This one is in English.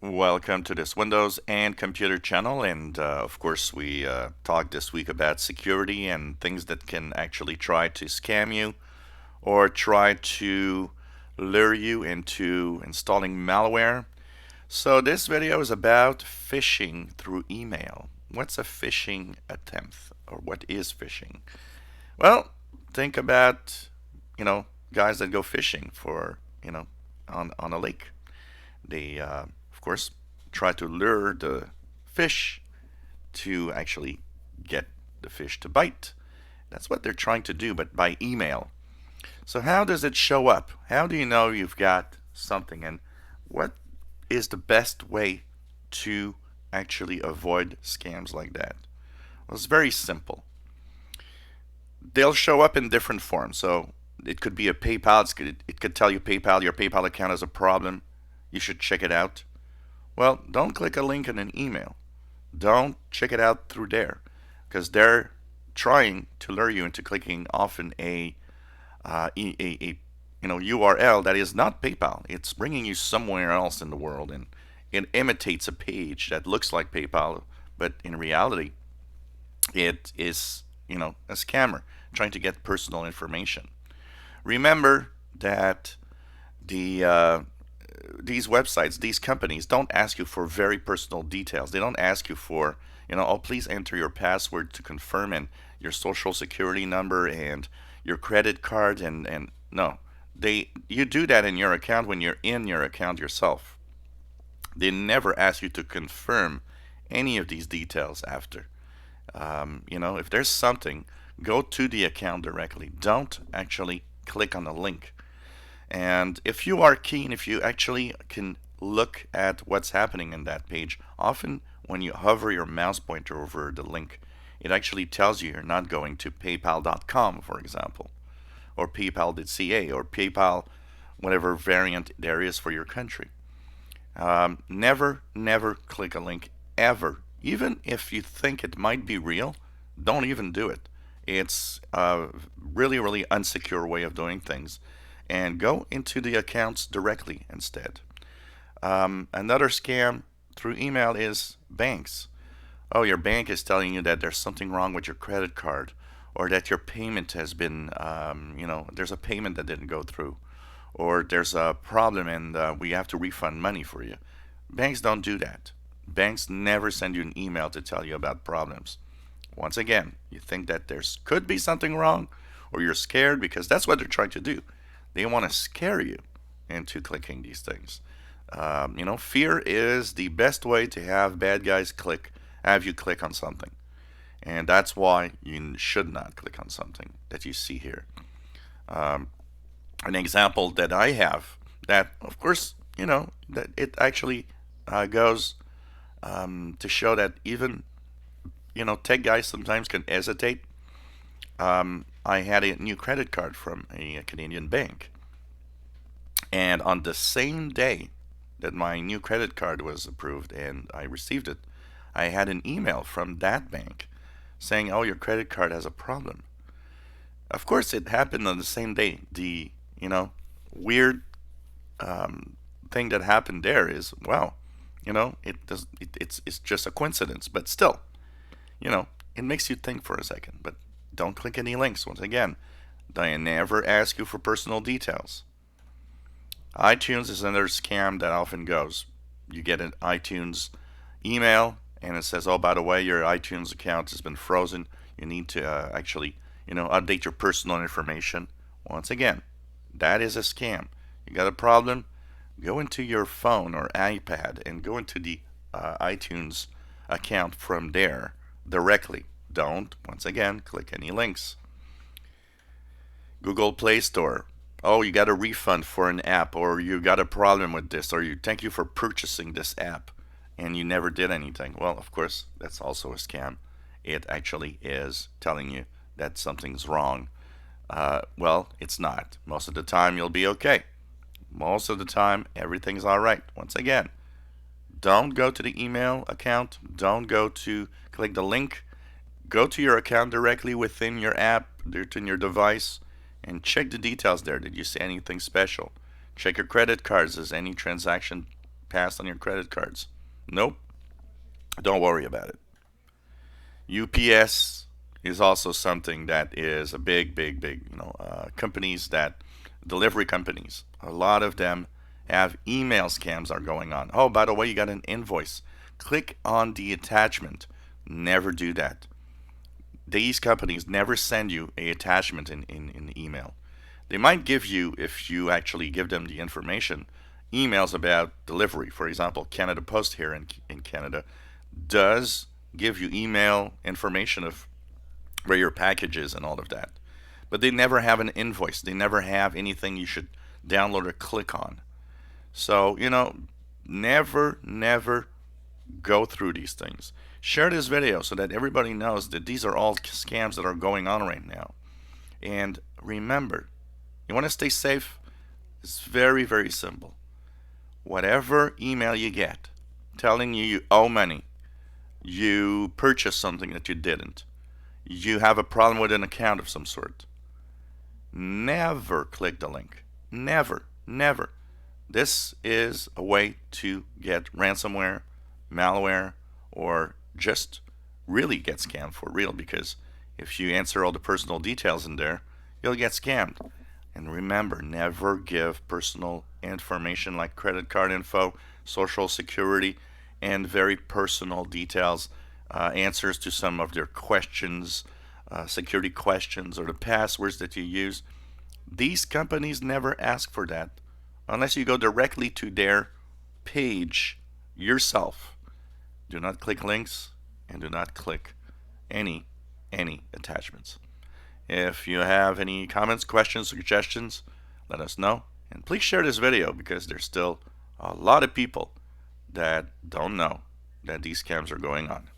Welcome to this Windows and Computer channel, and of course, we talked this week about security and things that can actually try to scam you or try to lure you into installing malware. So, this video is about phishing through email. What's a phishing attempt, or what is phishing? Well, think about, guys that go fishing for, on a lake. They, of course, try to lure the fish to actually get the fish to bite. That's what they're trying to do, but by email. So, how does it show up? How do you know you've got something? And what is the best way to actually avoid scams like that? Well, it's very simple. They'll show up in different forms. So, it could be a PayPal. It could tell you PayPal, your PayPal account has a problem. You should check it out. Well, don't click a link in an email. Don't check it out through there, because they're trying to lure you into clicking often a URL that is not PayPal. It's bringing you somewhere else in the world, and it imitates a page that looks like PayPal, but in reality, it is a scammer trying to get personal information. Remember that these websites, these companies don't ask you for very personal details. They don't ask you for, oh, please enter your password to confirm and your social security number and your credit card and no. You do that in your account when you're in your account yourself. They never ask you to confirm any of these details after. If there's something, go to the account directly. Don't actually click on the link. And if you are keen, if you actually can look at what's happening in that page, often when you hover your mouse pointer over the link, it actually tells you you're not going to paypal.com, for example, or paypal.ca, or PayPal, whatever variant there is for your country. Never click a link ever. Even if you think it might be real, don't even do it. It's a really unsecure way of doing things. And go into the accounts directly instead. Another scam through email is banks. Oh, your bank is telling you that there's something wrong with your credit card, or that your payment has been, there's a payment that didn't go through, or there's a problem and we have to refund money for you. Banks don't do that. Banks never send you an email to tell you about problems. Once again, you think that could be something wrong, or you're scared, because that's what they're trying to do. They want to scare you into clicking these things. Fear is the best way to have bad guys have you click on something. And that's why you should not click on something that you see here. An example that I have that, of course, that it actually goes to show that even, tech guys sometimes can hesitate. I had a new credit card from a Canadian bank. And on the same day that my new credit card was approved and I received it, I had an email from that bank saying, oh, your credit card has a problem. Of course, it happened on the same day. The, weird thing that happened there is, wow, it's just a coincidence, but still, it makes you think for a second. But don't click any links. Once again, they never ask you for personal details. iTunes is another scam that often goes. You get an iTunes email and it says, oh, by the way, your iTunes account has been frozen. You need to actually, update your personal information. Once again, that is a scam. You got a problem? Go into your phone or iPad and go into the iTunes account from there directly. Don't, once again, click any links. Google Play Store. Oh, you got a refund for an app, or you got a problem with this, or you thank you for purchasing this app and you never did anything. Well, of course, that's also a scam. It actually is telling you that something's wrong. Well, it's not. Most of the time, you'll be okay. Most of the time, everything's all right. Once again, don't go to the email account. Don't go to click the link. Go to your account directly within your app, within your device, and check the details there. Did you see anything special? Check your credit cards. Is any transaction passed on your credit cards. Nope, don't worry about it. UPS is also something that is a big, companies that delivery companies. A lot of them have email scams are going on. Oh, by the way, you got an invoice. Click on the attachment. Never do that. These companies never send you a attachment in email. They might give you, if you actually give them the information, emails about delivery. For example, Canada Post here in Canada does give you email information of where your package is and all of that. But they never have an invoice. They never have anything you should download or click on. So, never go through these things. Share this video so that everybody knows that these are all scams that are going on right now. And remember, you want to stay safe? It's very simple. Whatever email you get telling you owe money, you purchased something that you didn't, you have a problem with an account of some sort, never click the link. Never. This is a way to get ransomware, malware, or just really get scammed for real, because if you answer all the personal details in there, you'll get scammed. And remember, never give personal information like credit card info, social security, and very personal details, answers to some of their questions, security questions, or the passwords that you use. These companies never ask for that unless you go directly to their page yourself. Do not click links and do not click any attachments. If you have any comments, questions, suggestions, let us know. And please share this video, because there's still a lot of people that don't know that these scams are going on.